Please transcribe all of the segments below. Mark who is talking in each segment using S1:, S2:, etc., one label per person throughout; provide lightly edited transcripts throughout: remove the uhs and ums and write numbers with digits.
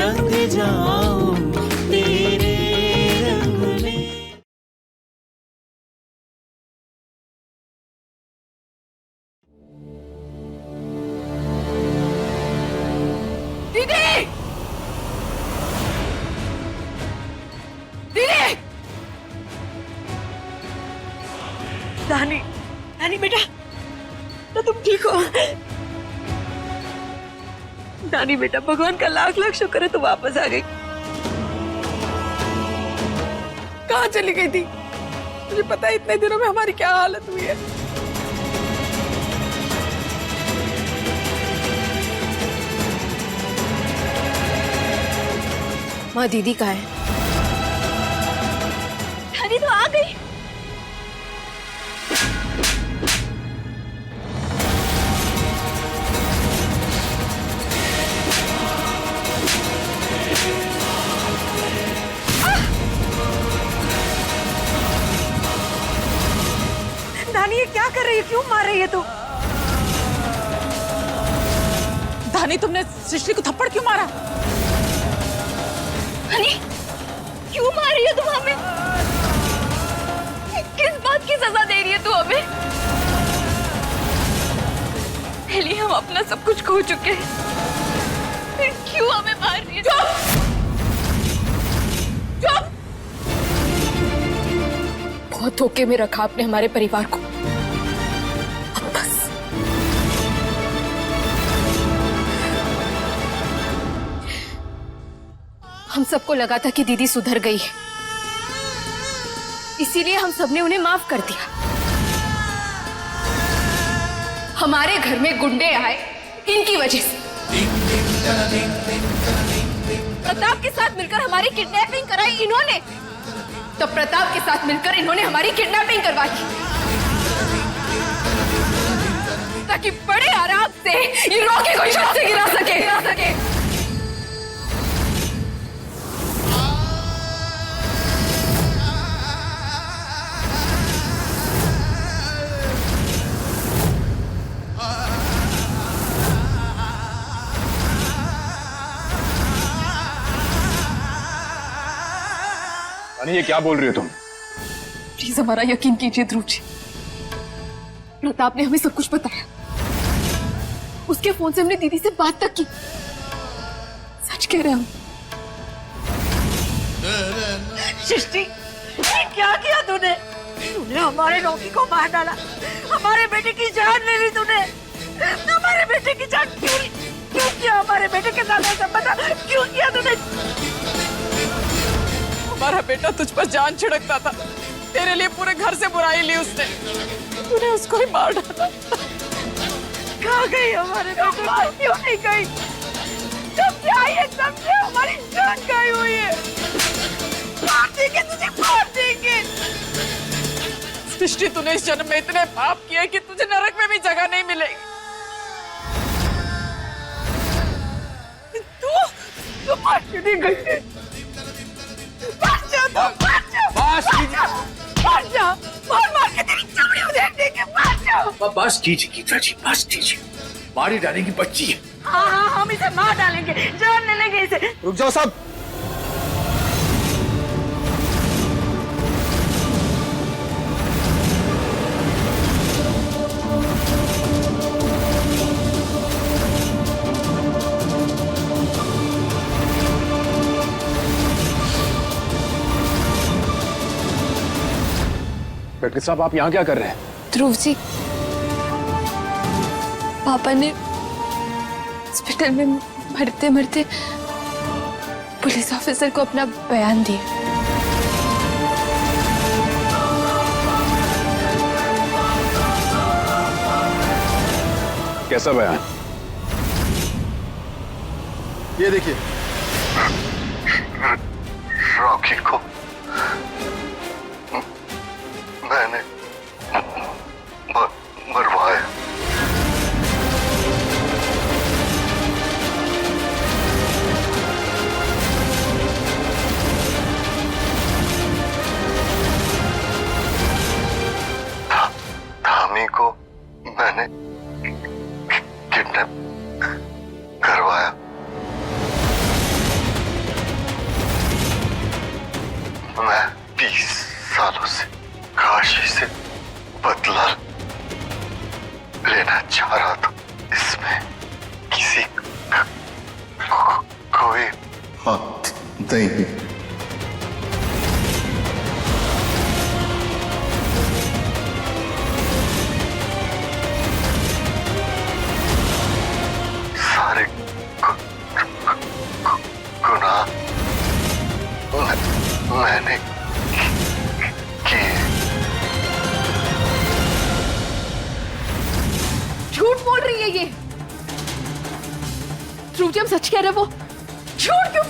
S1: रंग जाऊं तेरे रंग में।
S2: दीदी! दीदी! नानी, नानी बेटा, तो तुम ठीक हो? नानी बेटा, भगवान का लाख लाख शुक्र है तू वापस आ गई। कहाँ चली गई थी? मुझे पता है इतने दिनों में हमारी क्या हालत हुई है।
S3: माँ दीदी कहाँ है?
S2: नानी तो आ गई। नानी ये क्या कर रही है? क्यों मार रही है तू?
S4: धानी, तुमने सृष्टि को थप्पड़ क्यों मारा?
S2: नानी क्यों मार रही है तुम हमें? किस बात की सजा दे रही है तू हमें? पहले हम अपना सब कुछ खो चुके हैं, फिर क्यों हमें मार रही है? चुप! चुप!
S3: बहुत धोखे में रखा आपने हमारे परिवार को। अब बस। हम सबको लगा था कि दीदी सुधर गई है, इसीलिए हम सबने उन्हें माफ कर दिया। हमारे घर में गुंडे आए इनकी वजह से। प्रताप के साथ मिलकर हमारी किडनैपिंग कराई इन्होंने, तो प्रताप के साथ मिलकर इन्होंने हमारी किडनैपिंग करवा दी, ताकि बड़े आराम से ये रॉकी को छत से गिरा सके।
S5: रानी, ये क्या बोल रही हो तुम?
S3: प्लीज हमारा यकीन कीजिए ध्रुव जी, प्रताप ने हमें सब कुछ बताया। उसके फोन से हमने दीदी से बात तक की। सच कह रहे हम।
S2: सृष्टि, ये क्या किया तूने? तूने हमारे रॉकी को मार डाला, हमारे बेटे की जान ले ली तूने। हमारे बेटे की जान क्यों किया? हमारे बेटे के साथ ऐसा बता क्यों किया तूने?
S4: हमारा बेटा तुझ पर जान छिड़कता था, तेरे लिए पूरे घर से बुराई ली उसने, तूने उसको ही मार डाला।
S2: कहाँ गई हमारे बेटे? क्यों नहीं गई? जब से आई है तब से हमारी जान गई हुई है। मार देंगे तुझे, मार देंगे।
S4: सृष्टि, तूने इस जन्म में इतने पाप किए कि तुझे नरक में भी जगह नहीं मिलेगी।
S2: तू मार क्यों नहीं गई? मार के तेरी चमड़ी उधेड़ देंगे। मार जाओ।
S6: बस कीजिए गीता जी, बस कीजिए। मारी डालेंगी बच्ची है।
S2: हाँ, हम इसे मार डालेंगे, जान ले लेंगे इसे।
S5: रुक जाओ सब। पेटकर साहब, आप यहाँ क्या कर रहे हैं?
S3: ध्रुव जी, पापा ने हॉस्पिटल में मरते मरते पुलिस ऑफिसर को अपना बयान दिया।
S5: कैसा बयान?
S7: ये देखिए।
S8: रॉकी को मैंने मरवाया। धामी को मैंने किडनैप करवाया। हाथ नहीं। सारे गुनाह मैंने किए।
S3: झूठ बोल रही है ये। ध्रुव जी, हम सच कह रहे हैं, वो झूठ क्यों?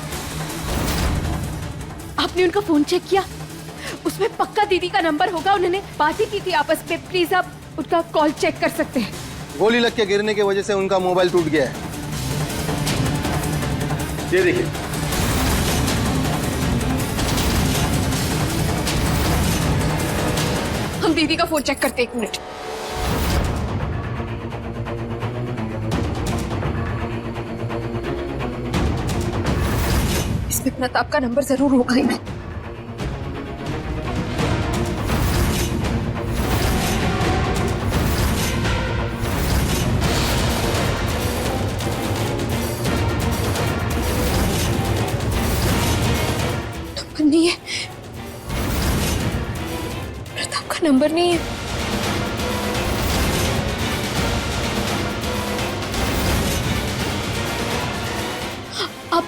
S3: आपने उनका फोन चेक किया? उसमें पक्का दीदी का नंबर होगा, उन्होंने बात ही की थी आपस में। प्लीज आप उनका कॉल चेक कर सकते हैं।
S7: गोली लग के गिरने की वजह से उनका मोबाइल टूट गया है। ये देखिए।
S3: हम दीदी का फोन चेक करते हैं, 1 मिनट। इसमें प्रताप का नंबर जरूर होगा ही। नंबर नहीं है, प्रताप का नंबर नहीं है। आप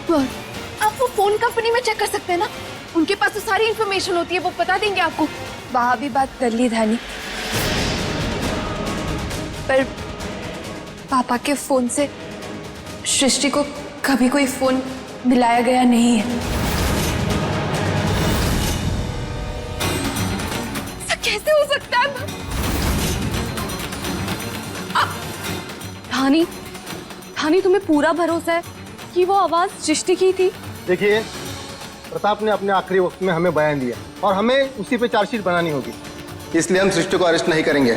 S3: वो फोन कंपनी में चेक कर सकते हैं ना, उनके पास तो सारी इंफॉर्मेशन होती है, वो बता देंगे आपको।
S9: वहां भी बात कर ली धानी, पर पापा के फोन से सृष्टि को कभी कोई फोन मिलाया गया नहीं है।
S3: ऐसा कैसे हो सकता है? धानी, तुम्हें पूरा भरोसा है कि वो आवाज सृष्टि की थी?
S7: देखिए, प्रताप ने अपने आखिरी वक्त में हमें बयान दिया और हमें उसी पे चार्जशीट बनानी होगी, इसलिए हम सृष्टि को अरेस्ट नहीं करेंगे।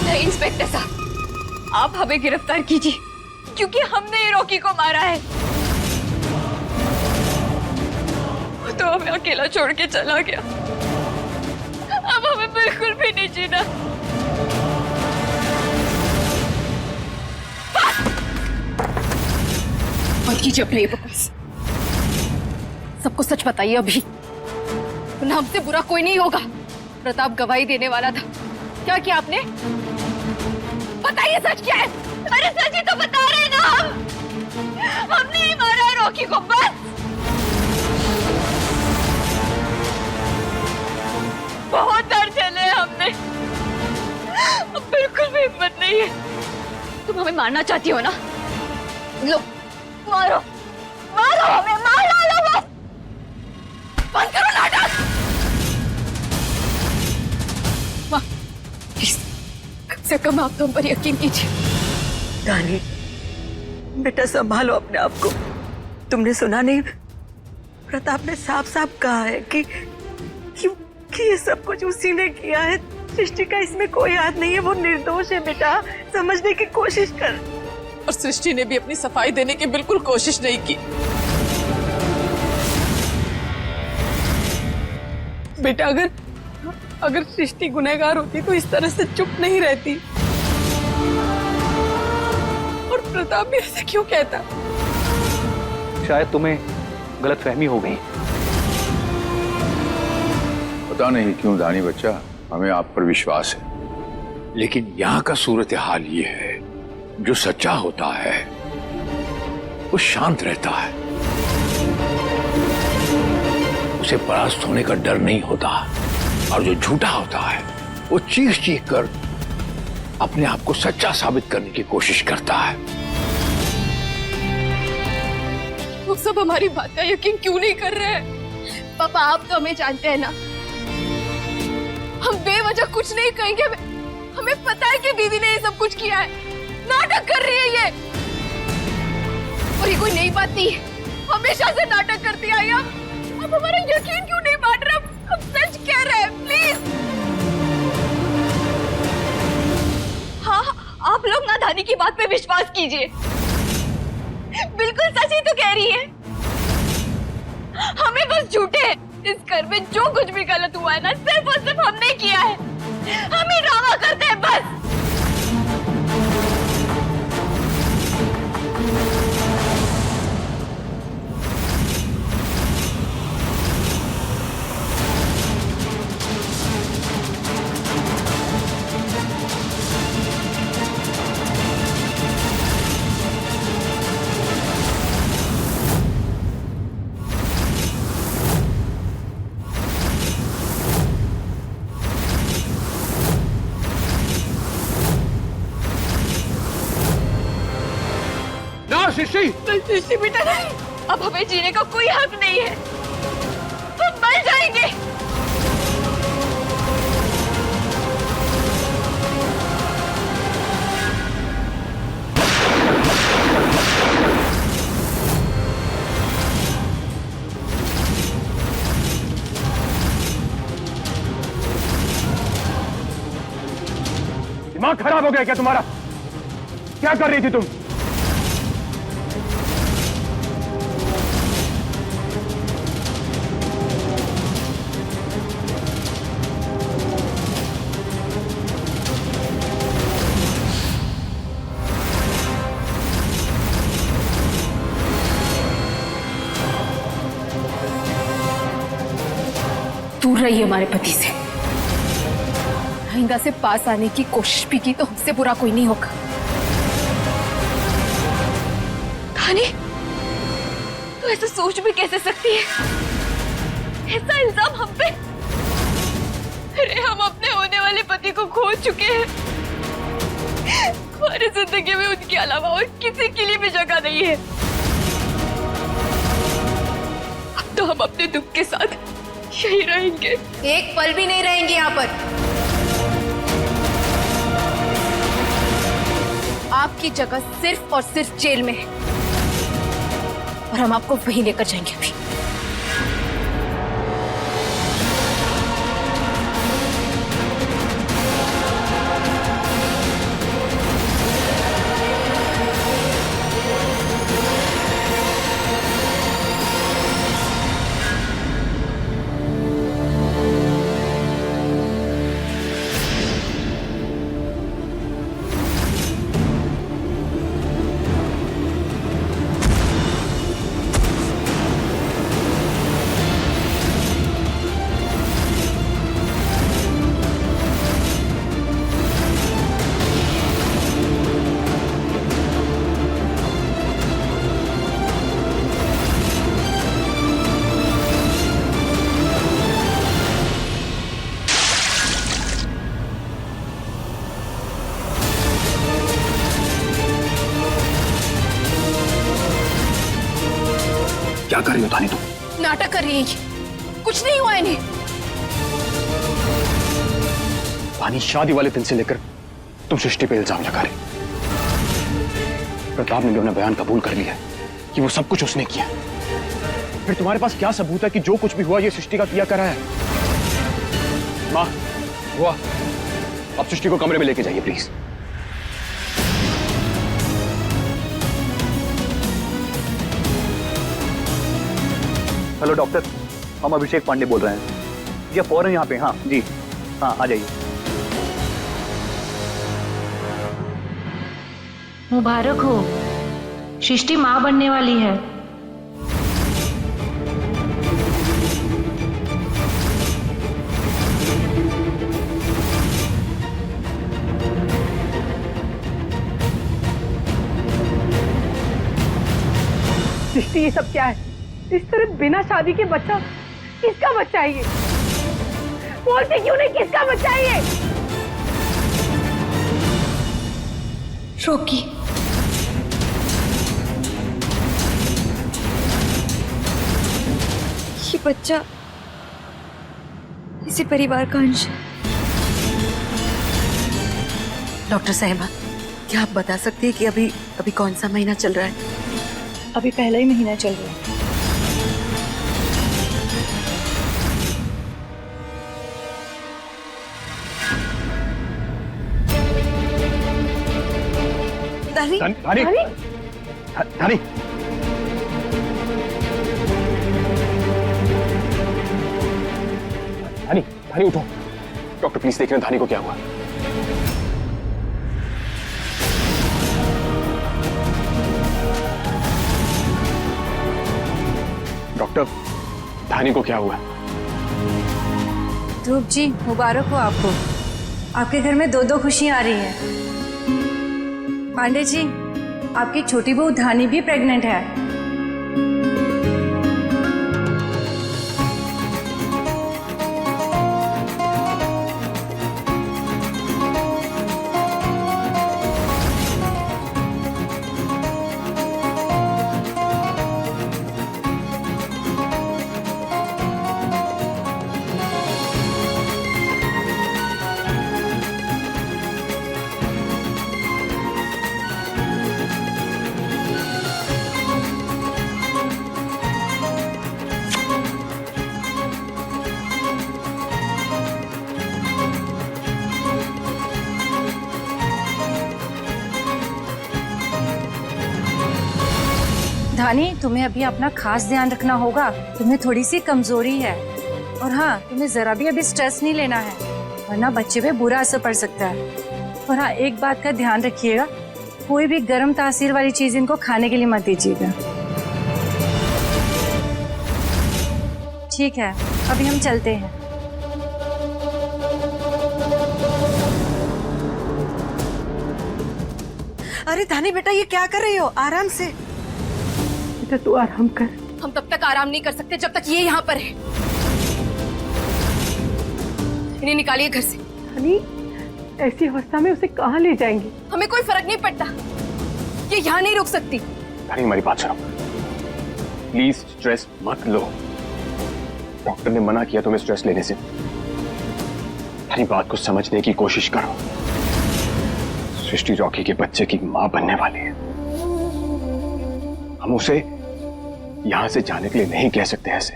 S3: नहीं इंस्पेक्टर साहब, आप हमें गिरफ्तार कीजिए, क्योंकि हमने ये रॉकी को मारा है। तो हमें अकेला छोड़ के चला गया, अब हमें बिल्कुल भी नहीं जीना। और कीजिए अपना ये बकवास, सबको सच बताइए अभी, वरना हमसे बुरा कोई नहीं होगा। प्रताप गवाही देने वाला था, क्या किया आपने? बताइए सच क्या है? अरे सच ही तो बता रहे हैं ना हमने ही मारा है रॉकी को, बस। बहुत डर चले हमने, अब बिल्कुल भी हिम्मत नहीं है। तुम हमें मारना चाहती हो ना? लो मारो, मारो हमें, मार डालो बस, बंद करो नाटक। प्लीज कम से कम आप तो हम पर यकीन कीजिए।
S2: धानी, बेटा संभालो अपने आप को। तुमने सुना नहीं, प्रताप ने साफ साफ कहा है कि ये सब कुछ उसी ने किया है। सृष्टि का इसमें कोई हाथ नहीं है, वो निर्दोष है। बेटा समझने की कोशिश कर।
S4: और सृष्टि ने भी अपनी सफाई देने की बिल्कुल कोशिश नहीं की। बेटा अगर सृष्टि गुनहगार होती तो इस तरह से चुप नहीं रहती। और प्रताप भी ऐसे क्यों कहता?
S5: शायद तुम्हें गलतफहमी हो गई।
S6: पता नहीं क्यों दानी बच्चा, हमें आप पर विश्वास है, लेकिन यहाँ का सूरत हाल ये है, जो सच्चा होता है वो शांत रहता है, उसे परास्त होने का डर नहीं होता, और जो झूठा होता है वो चीख चीख कर अपने आप को सच्चा साबित करने की कोशिश करता है।
S3: वो सब हमारी बात का यकीन क्यों नहीं कर रहे हैं? पापा आप तो हमें जानते हैं ना, हम बेवजह कुछ नहीं कहेंगे। हमें पता है कि दीदी ने ये सब कुछ किया है, नाटक कर रही है ये। और ये कोई नई बात नहीं, हमेशा से नाटक करती आई। अब हमारा यकीन क्यों नहीं मान रहे? हम सच कह रहे हैं, प्लीज। हाँ, आप लोग ना धानी की बात पे विश्वास कीजिए, बिल्कुल सच ही तो कह रही है। इस घर में जो कुछ भी गलत हुआ है ना, सिर्फ और सिर्फ हमने किया है। हम ही ड्रामा करते हैं बस।
S5: सृष्टि,
S3: सृष्टि बेटा नहीं, अब हमें जीने का कोई हक नहीं है। हम मर जाएंगे।
S5: दिमाग खराब हो गया क्या तुम्हारा? क्या कर रही थी तुम?
S3: दूर रही हमारे पति से। आइंदा से पास आने की कोशिश भी की तो हमसे बुरा कोई नहीं होगा। धानी, तू ऐसा सोच भी कैसे सकती है? ऐसा इल्जाम हम पे? अरे हम अपने होने वाले पति को खो चुके हैं। हमारी जिंदगी में उनके अलावा और किसी के लिए भी जगह नहीं है। अब तो हम अपने दुख के साथ यही रहेंगे। एक पल भी नहीं रहेंगे यहाँ पर। आपकी जगह सिर्फ और सिर्फ जेल में है और हम आपको वहीं लेकर जाएंगे अभी।
S5: क्या कर रही हो धानी तुम?
S3: नाटक कर रही है। कुछ नहीं हुआ इन्हें।
S5: धानी, शादी वाले दिन से लेकर तुम सृष्टि पे इल्जाम लगा रही। प्रताप ने भी अपना बयान कबूल कर लिया कि वो सब कुछ उसने किया। फिर तुम्हारे पास क्या सबूत है कि जो कुछ भी हुआ ये सृष्टि का किया करा है? माँ, हुआ, अब सृष्टि को कमरे में लेके जाइए प्लीज। हेलो डॉक्टर, हम अभिषेक पांडे बोल रहे हैं। जी फौरन यहाँ पे। हाँ जी, हाँ आ जाइए।
S10: मुबारक हो, सृष्टि माँ बनने वाली है।
S2: सृष्टि, ये सब क्या है? इस तरह बिना शादी के बच्चा? किसका बच्चा है ये? बोलते क्यों नहीं किसका बच्चा है ये?
S3: रोकी, ये बच्चा इसी परिवार का अंश है।
S2: डॉक्टर साहिबा, क्या आप बता सकती हैं कि अभी कौन सा महीना चल रहा है?
S3: अभी पहला ही महीना चल रहा है।
S2: धानी,
S5: धानी, धानी, धानी उठो, डॉक्टर प्लीज देख रहे हैं धानी को क्या हुआ। डॉक्टर, धानी को क्या हुआ?
S11: ध्रुव जी, मुबारक हो आपको। आपके घर में दो दो खुशियां आ रही हैं। पांडे जी, आपकी छोटी बहू धानी भी प्रेग्नेंट है। धानी, तुम्हें अभी अपना खास ध्यान रखना होगा। तुम्हें थोड़ी सी कमजोरी है और हाँ, तुम्हें जरा भी अभी स्ट्रेस नहीं लेना है, वरना बच्चे पे बुरा असर पड़ सकता है। और हाँ, एक बात का ध्यान रखिएगा, कोई भी गर्म तासीर वाली चीज इनको खाने के लिए मत दीजिएगा। ठीक है, अभी हम चलते हैं।
S2: अरे धानी बेटा, ये क्या कर रही हो? आराम से।
S4: बेटा तू आराम कर।
S3: हम तब तक आराम नहीं कर सकते जब तक ये यहाँ पर है। इन्हें निकालिए घर से।
S4: धानी, ऐसी अवस्था में उसे कहाँ ले जाएंगे?
S3: हमें कोई फर्क नहीं पड़ता, ये यहाँ नहीं रुक सकती।
S5: धानी, हमारी बात सुनो, प्लीज स्ट्रेस मत लो। डॉक्टर ने मना किया तुम्हें स्ट्रेस लेने से। धानी, बात को समझने की कोशिश करो। सृष्टि रॉकी के बच्चे की मां बनने वाली है। हम उसे यहां से जाने के लिए नहीं कह सकते ऐसे।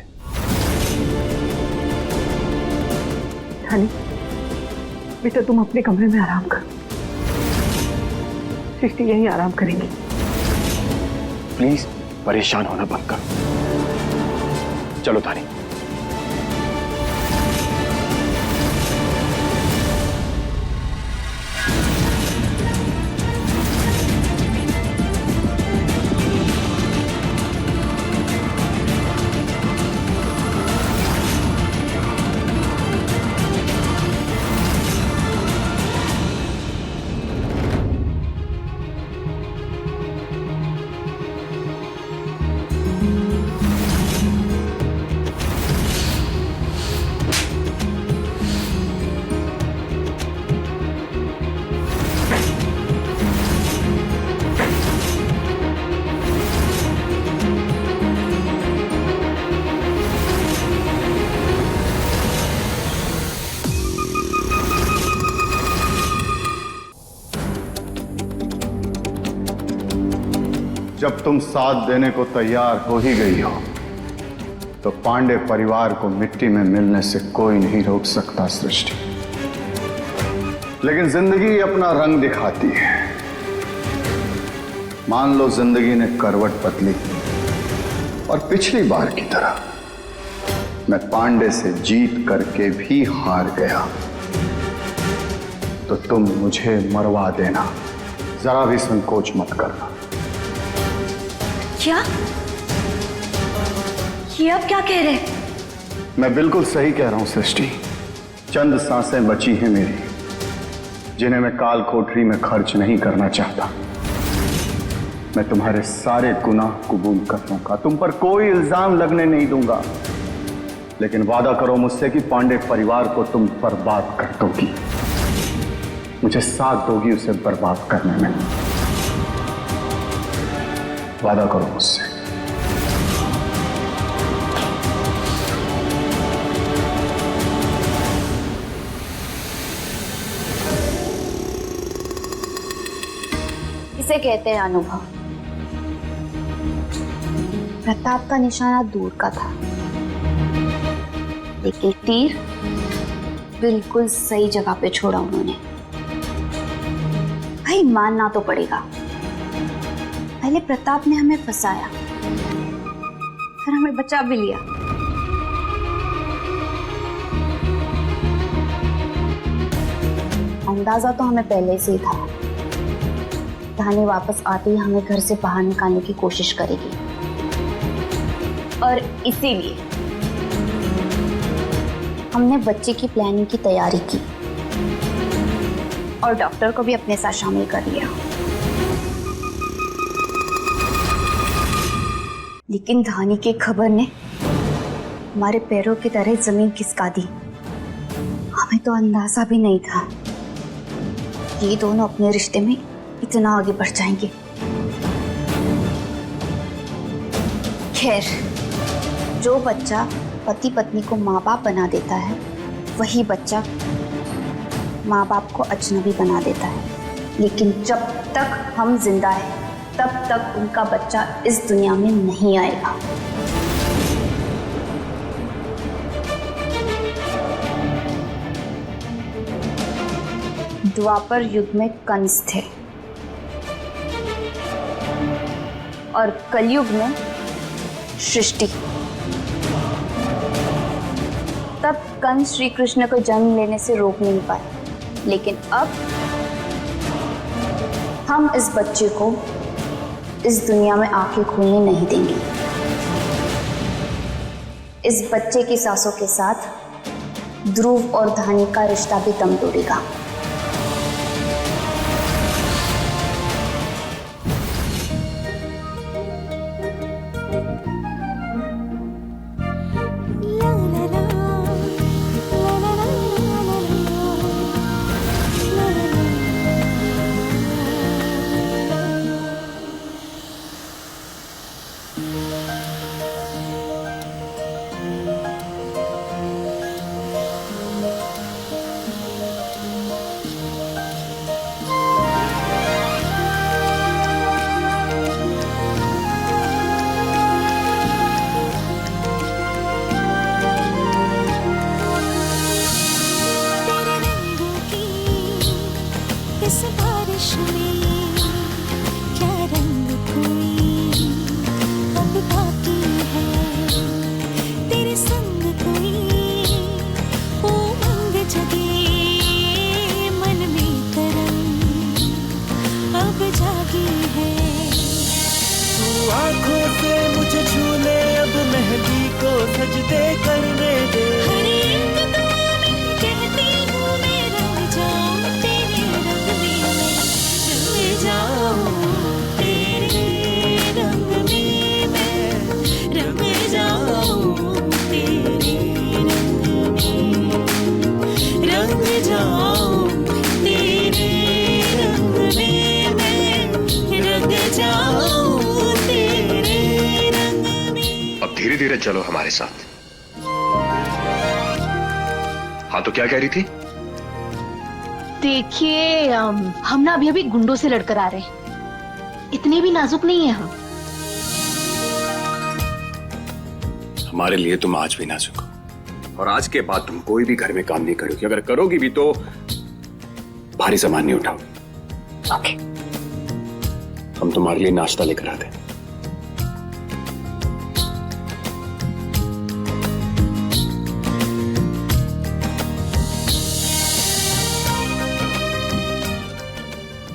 S4: धानी, बेटा तुम अपने कमरे में आराम करो, सृष्टि यहीं आराम करेंगी।
S5: प्लीज परेशान होना बंद करो। चलो धानी।
S7: जब तुम साथ देने को तैयार हो ही गई हो, तो पांडे परिवार को मिट्टी में मिलने से कोई नहीं रोक सकता सृष्टि। लेकिन जिंदगी अपना रंग दिखाती है। मान लो जिंदगी ने करवट बदली और पिछली बार की तरह मैं पांडे से जीत करके भी हार गया, तो तुम मुझे मरवा देना, जरा भी संकोच मत करना।
S11: क्या? ये आप क्या कह रहे?
S7: मैं बिल्कुल सही कह रहा हूं सृष्टि। चंद सांसें बची हैं मेरी, जिन्हें मैं काल कोठरी में खर्च नहीं करना चाहता। मैं तुम्हारे सारे गुनाह कबूल कर लूंगा, तुम पर कोई इल्जाम लगने नहीं दूंगा। लेकिन वादा करो मुझसे कि पांडे परिवार को तुम बर्बाद कर दोगी, मुझे साथ दोगी उसे बर्बाद करने में। वादा करो मुझसे।
S12: इसे कहते हैं अनुभव। प्रताप का निशाना दूर का था, लेकिन तीर बिल्कुल सही जगह पे छोड़ा उन्होंने। भाई मानना तो पड़ेगा, पहले प्रताप ने हमें फंसाया, फिर हमें बचा भी लिया। अंदाजा तो हमें पहले से ही था। धानी वापस आते ही हमें घर से बाहर निकालने की कोशिश करेगी और इसीलिए हमने बच्चे की प्लानिंग की तैयारी की और डॉक्टर को भी अपने साथ शामिल कर लिया। लेकिन धानी की खबर ने हमारे पैरों की तरह जमीन खिसका दी। हमें तो अंदाजा भी नहीं था ये दोनों अपने रिश्ते में इतना आगे बढ़ जाएंगे। खैर, जो बच्चा पति पत्नी को माँ बाप बना देता है वही बच्चा माँ बाप को अजनबी बना देता है। लेकिन जब तक हम जिंदा हैं तब तक उनका बच्चा इस दुनिया में नहीं आएगा। द्वापर युग में कंस थे और कलयुग में सृष्टि। तब कंस श्री कृष्ण को जन्म लेने से रोक नहीं पाए, लेकिन अब हम इस बच्चे को इस दुनिया में आंखें खोलने नहीं देंगे। इस बच्चे की सांसों के साथ ध्रुव और धानी का रिश्ता भी दम तोड़ेगा।
S1: इस बारिश में क्या रंग कोई अब बाकी है, तेरे संग कोई उमंग जगे मन में तरंग अब जागी है।
S13: तू आंखों से मुझे छू ले, अब मेहंदी को सजदे करने दे।
S1: हर एक दुआ में कहती हूँ मैं रंग जाऊं तेरे रंग में, रंग जाऊं तेरे रंग में मैं, रंग जाऊं तेरे रंग में, रंग जाऊं तेरे रंग में मैं, रंग जाऊं तेरे रंग में।
S5: अब धीरे धीरे चलो हमारे साथ। हाँ, तो क्या कह रही थी?
S10: देखिए हम ना अभी गुंडों से लड़कर आ रहे हैं, इतने भी नाजुक नहीं है हम।
S5: हमारे लिए तुम आज भी नाजुक हो, और आज के बाद तुम कोई भी घर में काम नहीं करोगी। अगर करोगी भी तो भारी सामान नहीं उठाओगी।
S10: ओके।
S5: हम तुम्हारे लिए नाश्ता लेकर आते हैं।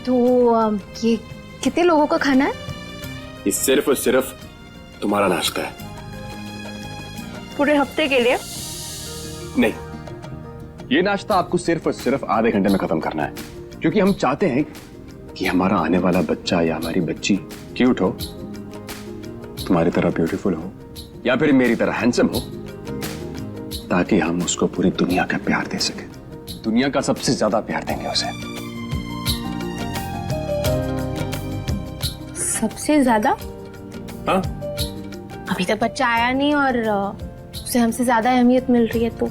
S3: तो ये कितने लोगों का खाना है?
S5: ये सिर्फ और सिर्फ तुम्हारा नाश्ता है।
S3: पूरे हफ्ते के लिए?
S5: नहीं, ये नाश्ता आपको सिर्फ और सिर्फ आधे घंटे में खत्म करना है, क्योंकि हम चाहते हैं कि हमारा आने वाला बच्चा या हमारी बच्ची क्यूट हो, तुम्हारी तरह ब्यूटीफुल हो, या फिर मेरी तरह हैंडसम हो, ताकि हम उसको पूरी दुनिया का प्यार दे सके। दुनिया का सबसे ज्यादा प्यार देंगे उसे।
S3: सबसे ज्यादा?
S5: हाँ?
S3: अभी तक बच्चा आया नहीं और उसे हमसे ज्यादा अहमियत मिल रही है तो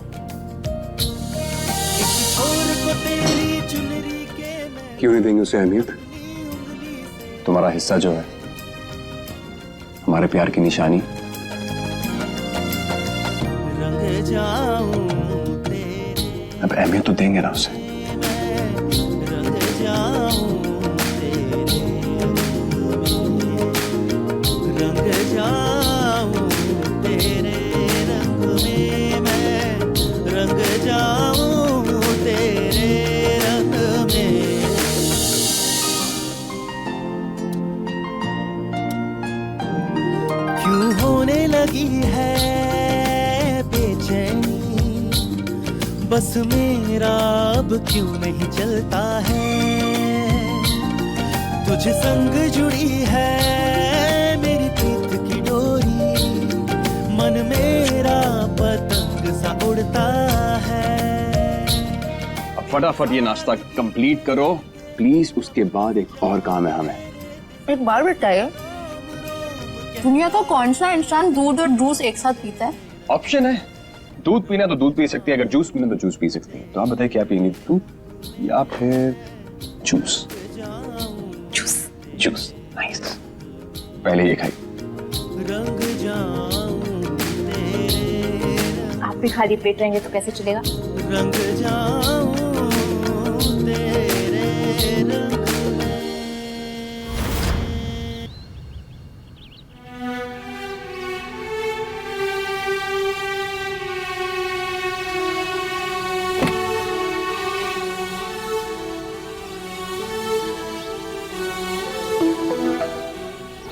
S5: क्यों नहीं देंगे उसे अहमियत? तुम्हारा हिस्सा जो है, हमारे प्यार की निशानी।
S13: रंग जाऊं
S5: अब अहमियत तो देंगे ना उसे।
S13: रंग जाऊं रंग जाऊं तेरे रंग में मैं, रंग जाऊं तेरे रंग बस मेरा अब क्यों नहीं चलता है। तुझ संग जुड़ी है मेरी प्रीत की डोरी, मन मेरा पतंग सा उड़ता है।
S5: अब फटाफट ये नाश्ता कंप्लीट करो प्लीज, उसके बाद एक और काम है हमें।
S9: एक बार बताइए, दुनिया का कौन सा इंसान दूध और जूस एक साथ पीता है?
S5: ऑप्शन है, दूध पीना तो दूध पी सकती है, अगर जूस पीना तो जूस पी सकती है। तो आप बताइए क्या पिएंगे, दूध या फिर जूस?
S9: जूस।
S5: Juice, nice. पहले ये खाइए।
S13: रंग जाऊं तेरे,
S9: आप भी खाली पेट रहेंगे तो कैसे चलेगा?
S13: रंग जाऊं तेरे रंग में।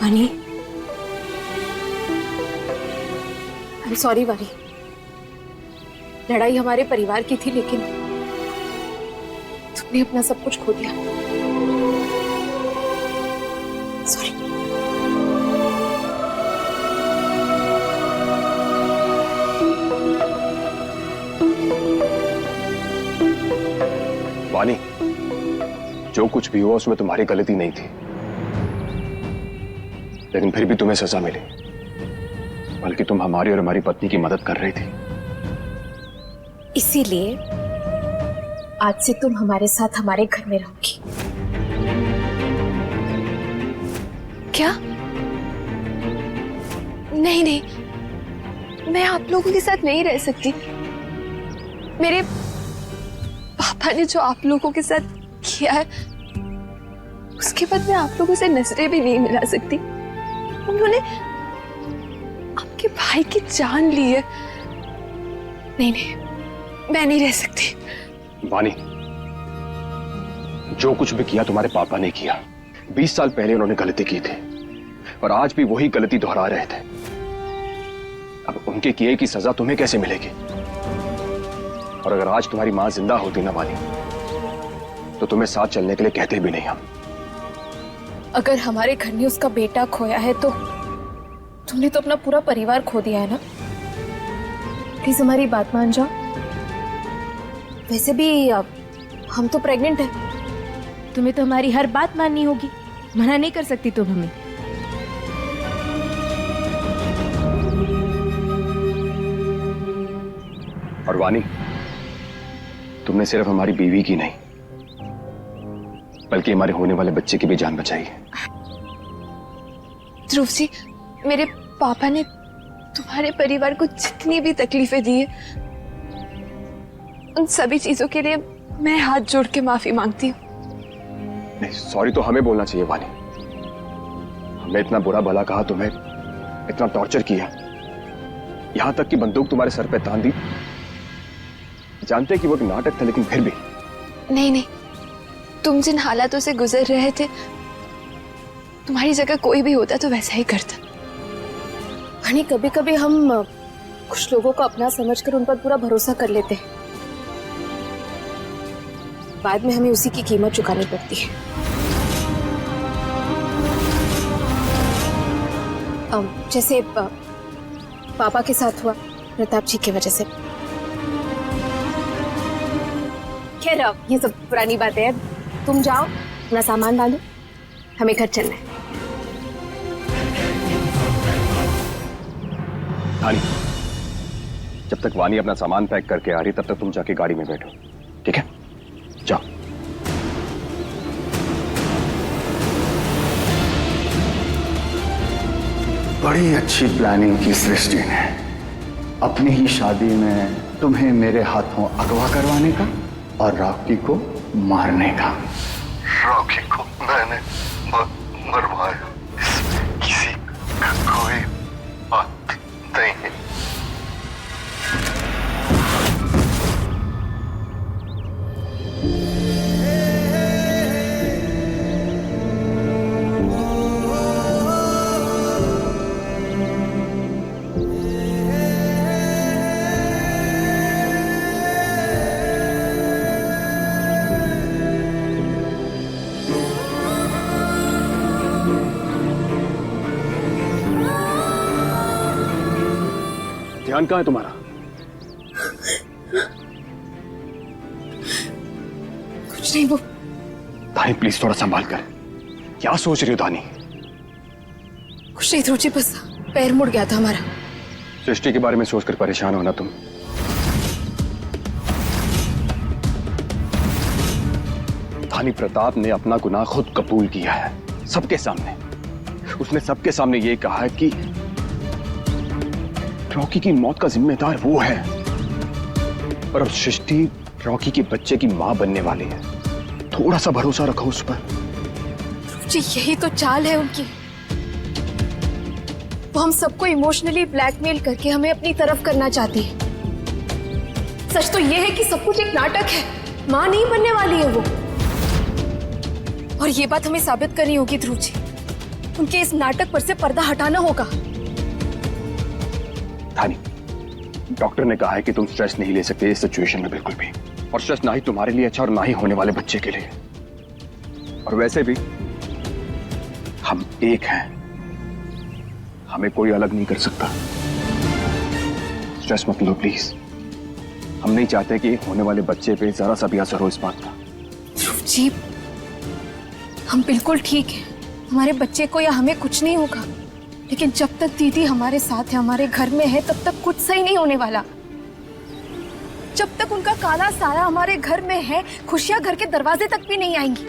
S9: वानी, आई एम सॉरी वानी, लड़ाई हमारे परिवार की थी लेकिन तुमने अपना सब कुछ खो दिया। सॉरी।
S5: वानी, जो कुछ भी हुआ उसमें तुम्हारी गलती नहीं थी, लेकिन फिर भी तुम्हें सजा मिली, बल्कि तुम हमारी और हमारी पत्नी की मदद कर रही थी।
S9: इसीलिए आज से तुम हमारे साथ हमारे घर में रहोगी। क्या? नहीं नहीं, मैं आप लोगों के साथ नहीं रह सकती। मेरे पापा ने जो आप लोगों के साथ किया है उसके बाद मैं आप लोगों से नजरें भी नहीं मिला सकती। उन्होंने आपके भाई की जान ली है। नहीं नहीं, मैं नहीं रह सकती।
S5: वानी, जो कुछ भी किया तुम्हारे पापा ने किया। 20 साल पहले उन्होंने गलती की थी और आज भी वही गलती दोहरा रहे थे। अब उनके किए की सजा तुम्हें कैसे मिलेगी? और अगर आज तुम्हारी मां जिंदा होती ना वानी, तो तुम्हें साथ चलने के लिए कहते भी नहीं हम।
S9: अगर हमारे घर में उसका बेटा खोया है तो तुमने तो अपना पूरा परिवार खो दिया है ना। प्लीज हमारी बात मान जाओ। वैसे भी हम तो प्रेग्नेंट है।
S14: तुम्हें तो हमारी हर बात माननी होगी, मना नहीं कर सकती तुम हमें।
S5: और वानी, तुमने सिर्फ हमारी बीवी की नहीं बल्कि हमारे होने वाले बच्चे की भी जान बचाई है।
S9: ध्रुव जी, मेरे पापा ने तुम्हारे परिवार को जितनी भी तकलीफें दी है, उन सभी चीजों के लिए मैं हाथ जोड़ के माफी मांगती हूँ।
S5: नहीं, सॉरी तो हमें बोलना चाहिए वानी। हमने इतना बुरा भला कहा, तुम्हें इतना टॉर्चर किया, यहां तक कि बंदूक तुम्हारे सर पे तान दी। जानते कि वो एक नाटक था, लेकिन फिर भी।
S9: नहीं नहीं, तुम जिन हालातों से गुजर रहे थे, तुम्हारी जगह कोई भी होता तो वैसा ही करता। हनी, कभी कभी हम कुछ लोगों को अपना समझकर उन पर पूरा भरोसा कर लेते हैं, बाद में हमें उसी की कीमत चुकानी पड़ती है। जैसे पापा के साथ हुआ प्रताप जी की वजह से। खैर, ये सब पुरानी बातें हैं। तुम जाओ, अपना सामान डालो, हमें घर चलना है।
S5: वानी, जब तक वानी अपना सामान पैक करके आ रही तब तक तुम जाके गाड़ी में बैठो, ठीक है? जाओ।
S7: बड़ी अच्छी प्लानिंग की सृष्टि ने, अपनी ही शादी में तुम्हें मेरे हाथों अगवा करवाने का और रॉकी को मारने का।
S8: रॉकी को मैंने मरवाया, इसमें किसी का कोई बात नहीं है।
S5: ध्यान कहाँ है तुम्हारा?
S3: कुछ नहीं वो।
S5: धानी प्लीज थोड़ा संभाल कर। क्या सोच रही हो धानी?
S3: कुछ नहीं ध्रुव जी, बस पैर मुड़ गया था हमारा।
S5: सृष्टि के बारे में सोचकर परेशान हो ना तुम। धानी प्रताप ने अपना गुनाह खुद कबूल किया है, सबके सामने। उसने सबके सामने ये कहा है कि रॉकी की मौत का जिम्मेदार वो है। और अब सृष्टि रॉकी के बच्चे की मां बनने वाली है। थोड़ा सा भरोसा रखो उस पर।
S3: जी यही तो चाल है उनकी। वो हम सबको इमोशनली ब्लैकमेल करके हमें अपनी तरफ करना चाहती है। सच तो ये है कि सब कुछ एक नाटक है। मां नहीं बनने वाली है वो। और ये बात हमें साबित करनी होगी ध्रुव जी। उनके इस नाटक पर से पर्दा हटाना होगा।
S5: धानी, डॉक्टर ने कहा है कि तुम स्ट्रेस नहीं ले सकते इस सिचुएशन में बिल्कुल भी। और स्ट्रेस ना ही तुम्हारे लिए अच्छा और ना ही होने वाले बच्चे के लिए। और वैसे भी हम एक हैं, हमें कोई अलग नहीं कर सकता। स्ट्रेस मत लो प्लीज। हम नहीं चाहते कि होने वाले बच्चे पे जरा सा भी असर हो इस बात का।
S3: ध्रुव जी हम बिल्कुल ठीक हैं। हमारे बच्चे को या हमें कुछ नहीं होगा। लेकिन जब तक दीदी हमारे साथ है, हमारे घर में है, तब तक कुछ सही नहीं होने वाला। जब तक उनका काला साया हमारे घर में है, खुशियां घर के दरवाजे तक भी नहीं आएंगी।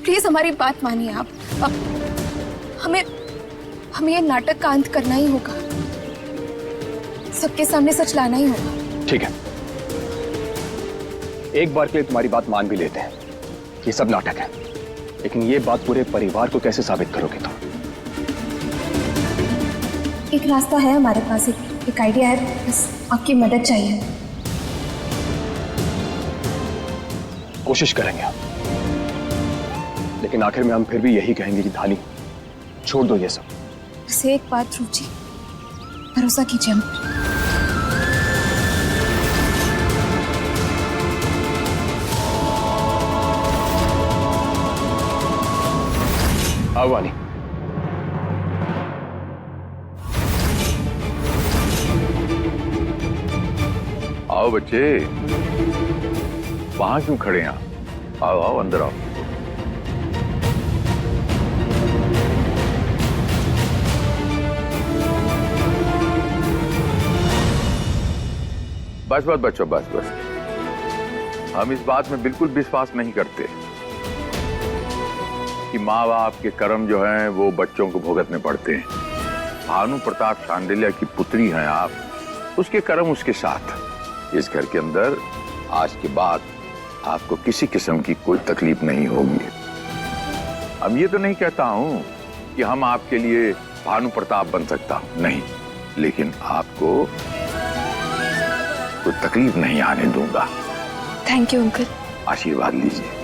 S3: प्लीज हमारी बात मानिए आप। अब हमें ये नाटक का अंत करना ही होगा। सबके सामने सच लाना ही होगा।
S5: ठीक है, एक बार के लिए तुम्हारी बात मान भी लेते हैं। ये सब नाटक है, लेकिन ये बात पूरे परिवार को कैसे साबित करोगे तुम?
S3: एक रास्ता है हमारे पास, एक आइडिया है। बस आपकी मदद चाहिए।
S5: कोशिश करेंगे हम, लेकिन आखिर में हम फिर भी यही कहेंगे कि धानी छोड़ दो ये सब।
S3: बस एक बात ध्रुव जी, भरोसा कीजिए हम।
S5: आओ वानी।
S6: आओ बच्चे, वहां क्यों खड़े हैं? आओ आओ अंदर आओ। बस बस बच्चों, बस बस। हम इस बात में बिल्कुल विश्वास नहीं करते कि माँ बाप के कर्म जो हैं वो बच्चों को भुगतने पड़ते हैं। भानु प्रताप शांडिल्य की पुत्री हैं आप, उसके कर्म उसके साथ। इस घर के अंदर आज के बाद आपको किसी किस्म की कोई तकलीफ नहीं होगी। अब ये तो नहीं कहता हूं कि हम आपके लिए भानु प्रताप बन सकता हूं, नहीं, लेकिन आपको कोई तकलीफ नहीं आने दूंगा।
S3: Thank you uncle.
S6: आशीर्वाद लीजिए।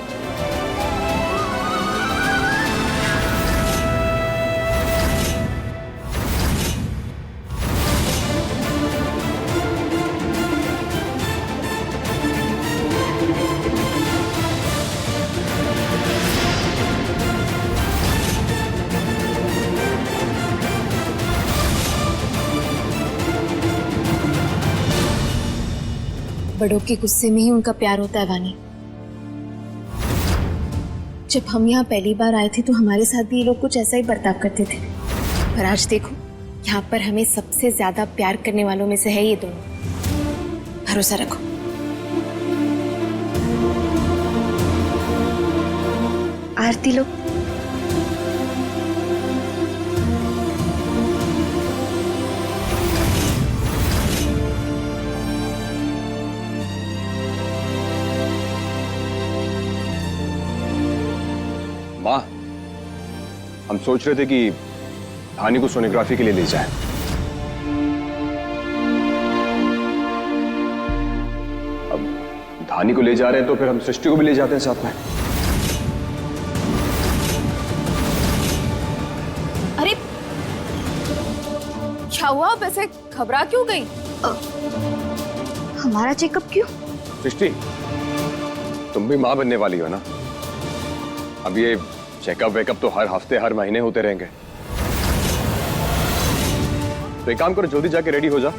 S3: बड़ों के गुस्से में ही उनका प्यार होता है वानी। जब हम यहाँ पहली बार आए थे तो हमारे साथ भी ये लोग कुछ ऐसा ही बर्ताव करते थे। पर आज देखो, यहाँ पर हमें सबसे ज्यादा प्यार करने वालों में से है ये दोनों। भरोसा रखो। आरती लो।
S5: माँ, हम सोच रहे थे कि धानी को सोनोग्राफी के लिए ले जाएं। अब धानी को ले जा रहे हैं तो फिर हम सृष्टि को भी ले जाते हैं साथ में।
S3: अरे क्या हुआ? वैसे घबरा क्यों गई?
S12: हमारा चेकअप क्यों?
S5: सृष्टि, तुम भी माँ बनने वाली हो ना। अब ये चेकअप वेकअप तो हर हफ्ते हर महीने होते रहेंगे। तो एक काम करो, जल्दी जाके रेडी हो जा,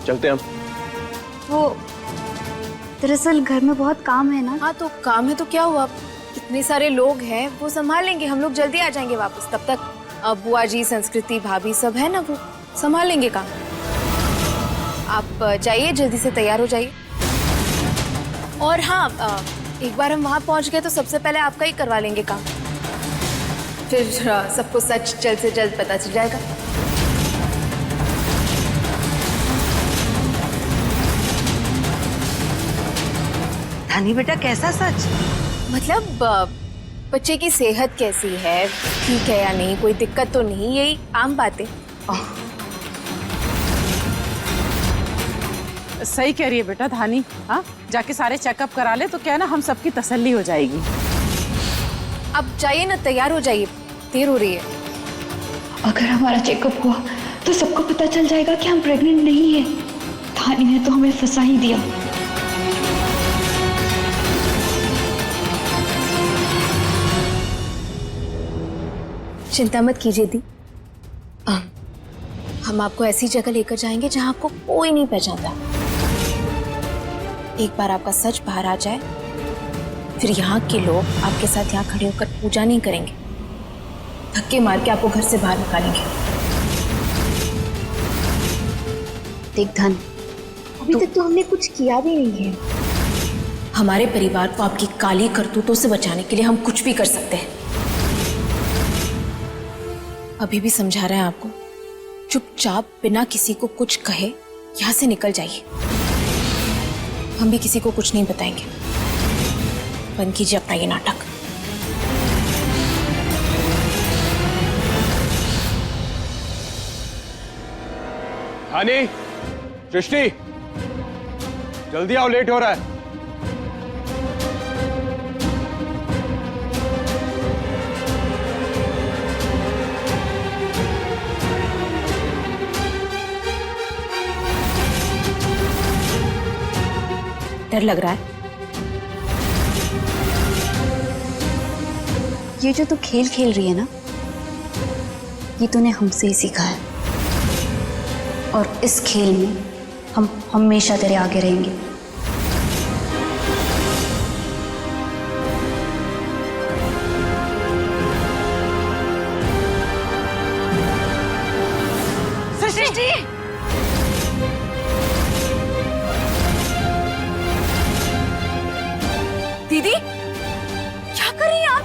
S5: चलते हैं हम।
S12: वो दरअसल घर में बहुत काम है ना।
S3: हाँ तो काम है तो क्या हुआ, इतने सारे लोग हैं, वो संभाल लेंगे, हम लोग जल्दी आ जाएंगे वापस। तब तक बुआ जी, संस्कृति, भाभी सब है ना, वो संभाल लेंगे काम। आप जाइए, जल्दी से तैयार हो जाइए। और हाँ, एक बार हम वहाँ पहुँच गए तो सबसे पहले आपका ही करवा लेंगे काम, फिर सबको सच जल्द से जल्द पता चल जाएगा।
S2: धानी बेटा, कैसा सच?
S3: मतलब बच्चे की सेहत कैसी है, ठीक है या नहीं, कोई दिक्कत तो नहीं, यही आम बातें।
S4: सही कह रही है बेटा धानी। हाँ, जाके सारे चेकअप करा ले तो क्या है ना, हम सबकी तसल्ली हो जाएगी।
S3: अब जाइए ना, तैयार हो जाइए, देर हो रही है।
S12: अगर हमारा चेकअप हुआ तो सबको पता चल जाएगा कि हम प्रेग्नेंट नहीं है। धानी ने तो हमें फंसा ही दिया।
S3: चिंता मत कीजिए दी, हम आपको ऐसी जगह लेकर जाएंगे जहां आपको कोई नहीं पहचानता। एक बार आपका सच बाहर आ जाए, फिर यहाँ के लोग आपके साथ यहाँ खड़े होकर पूजा नहीं करेंगे, धक्के मार के आपको घर से बाहर निकालेंगे।
S12: देख धन, अभी तक तो हमने कुछ किया भी नहीं है।
S3: हमारे परिवार को आपकी काली करतूतों से बचाने के लिए हम कुछ भी कर सकते हैं। अभी भी समझा रहे हैं आपको, चुपचाप बिना किसी को कुछ कहे यहाँ से निकल जाइए। हम भी किसी को कुछ नहीं बताएंगे। बंद कीजिए अपना ये नाटक।
S5: धानी, सृष्टि, जल्दी आओ, लेट हो रहा है।
S3: डर लग रहा है?
S12: ये जो तू खेल खेल रही है ना, ये तूने हमसे ही सीखा है, और इस खेल में हम हमेशा तेरे आगे रहेंगे।
S2: सृष्टि!
S3: दीदी, क्या कर रही हैं आप?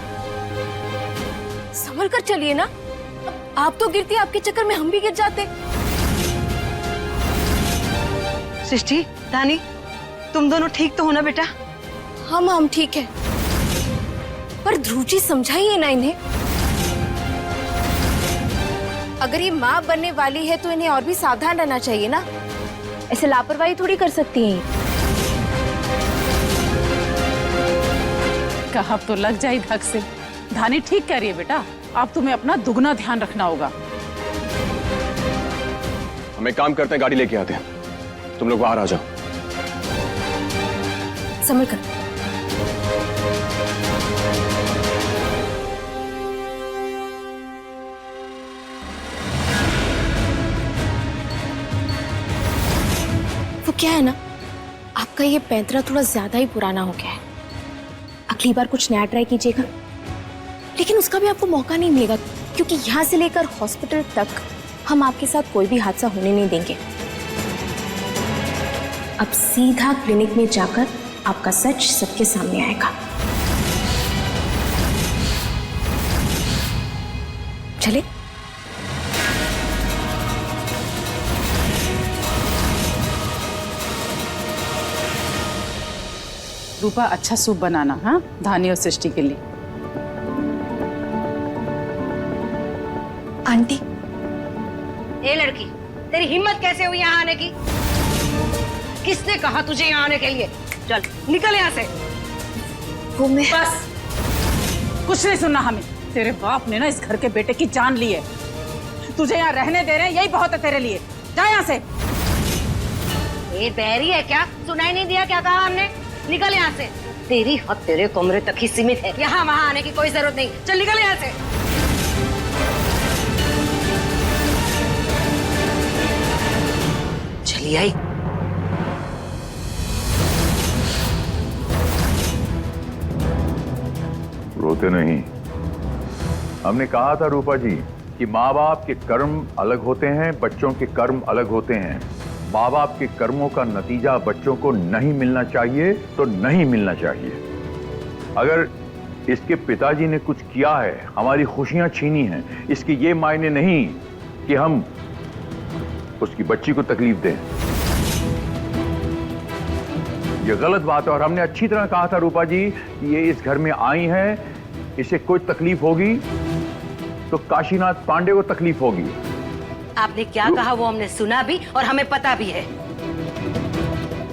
S3: संभल कर चलिए ना, आप तो गिरती, आपके चक्कर में हम भी गिर जाते।
S2: सृष्टि, धानी, तुम दोनों ठीक तो हो ना बेटा?
S3: हम ठीक है, पर ध्रुव जी समझाइए ना इन्हें। अगर ये माँ बनने वाली है तो इन्हें और भी सावधान रहना चाहिए ना, ऐसे लापरवाही थोड़ी कर सकती हैं।
S4: कहा तो लग जाए धक से। धानी ठीक कह रही है बेटा, अब तुम्हें अपना दुगना ध्यान रखना होगा।
S5: हम एक काम करते हैं, गाड़ी लेके आते हैं, तुम लोग बाहर आ जाओ।
S3: संभल कर। वो क्या है ना, आपका ये पैंतरा थोड़ा ज्यादा ही पुराना हो गया है। अगली बार कुछ नया ट्राई कीजिएगा, लेकिन उसका भी आपको मौका नहीं मिलेगा, क्योंकि यहाँ से लेकर हॉस्पिटल तक हम आपके साथ कोई भी हादसा होने नहीं देंगे। अब सीधा क्लिनिक में जाकर आपका सच सबके सामने आएगा। चले।
S4: रूपा, अच्छा सूप बनाना, हाँ, धानी और सृष्टि के लिए।
S12: आंटी।
S2: ए लड़की, तेरी हिम्मत कैसे हुई यहाँ आने की? किसने कहा तुझे यहाँ आने के लिए? चल निकल यहाँ से।
S12: वो मैं
S4: बस, कुछ नहीं सुनना हमें। तेरे बाप ने ना इस घर के बेटे की जान ली है, तुझे यहाँ रहने दे रहे हैं, यही बहुत है तेरे लिए। जा यहाँ से।
S2: ये बहरी है क्या? सुनाई नहीं दिया क्या कहा हमने? निकल यहाँ से। तेरी हद तेरे कमरे तक ही सीमित है, यहाँ वहाँ आने की कोई जरूरत नहीं। चल निकल यहाँ से। चली आई।
S6: रोते नहीं। हमने कहा था रूपा जी कि माँ बाप के कर्म अलग होते हैं, बच्चों के कर्म अलग होते हैं। माँ बाप के कर्मों का नतीजा बच्चों को नहीं मिलना चाहिए तो नहीं मिलना चाहिए। अगर इसके पिताजी ने कुछ किया है, हमारी खुशियां छीनी हैं, इसके ये मायने नहीं कि हम उसकी बच्ची को तकलीफ दें। ये गलत बात है और हमने अच्छी तरह कहा था रूपा जी कि ये इस घर में आई हैं, इसे कोई तकलीफ होगी तो काशीनाथ पांडे को तकलीफ होगी।
S2: आपने क्या कहा वो हमने सुना भी और हमें पता भी है,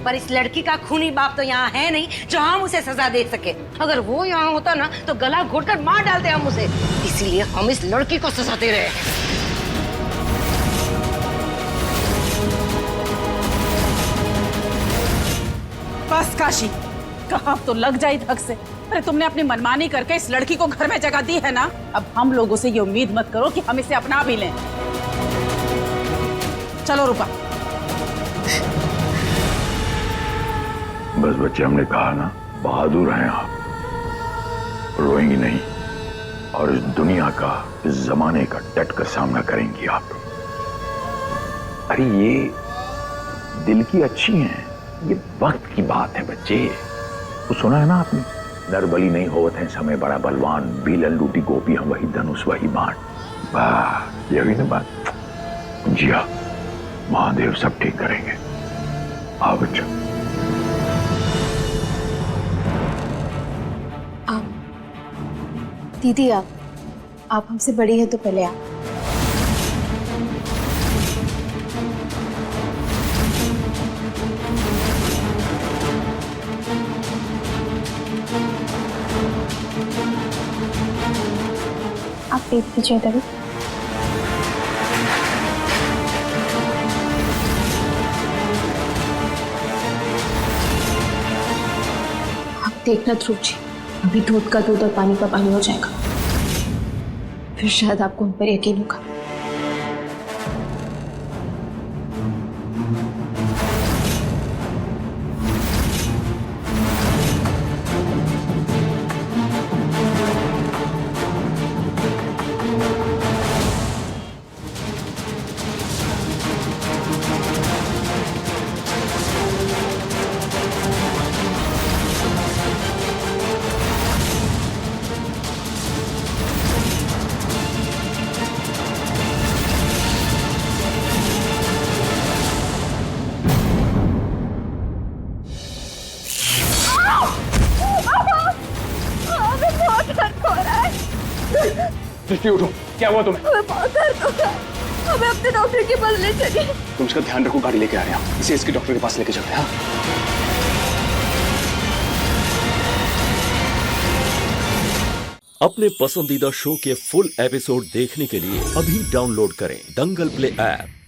S2: पर इस लड़की का खूनी बाप तो यहाँ है नहीं जो हम उसे सजा दे सके। अगर वो यहाँ होता ना तो गला घोटकर मार डालते हम उसे, इसलिए हम इस लड़की को सजा दे रहे हैं।
S4: बस काशी, कहा तो लग जाए धक से। अरे तुमने अपनी मनमानी करके इस लड़की को घर में जगह दी है ना, अब हम लोगों से ये उम्मीद मत करो कि हम इसे अपना भी लें। चलो रूपा।
S6: बस बच्चे, हमने कहा ना, बहादुर हैं आप, रोएंगी नहीं और इस दुनिया का, इस जमाने का डट कर सामना करेंगी आप। अरे ये दिल की अच्छी हैं, ये वक्त की बात है बच्चे। तो सुना है ना आपने, नरबली नहीं होवत है समय बड़ा बलवान, भीलन लूटी गोपी हम वही धनुष वही बाण। वाह, ये भी ना बात। जी हाँ, महादेव सब ठीक करेंगे। आओ बच्चों।
S12: दीदी आप हमसे बड़ी है तो पहले आप। आप पेट पीछे तभी। आप देखना ध्रुव जी, अभी दूध का दूध और पानी का पानी हो जाएगा, फिर शायद आपको उन पर यकीन होगा।
S5: सृष्टि उठो, क्या हुआ तुम्हें?
S3: हमें बहुत दर्द हो रहा है, हमें अपने डॉक्टर के पास ले चलिए।
S5: तुम इसका ध्यान रखो, गाड़ी लेके आ रहे हैं, इसे इसके डॉक्टर के पास लेके चलते हैं।
S15: अपने पसंदीदा शो के फुल एपिसोड देखने के लिए अभी डाउनलोड करें दंगल प्ले ऐप।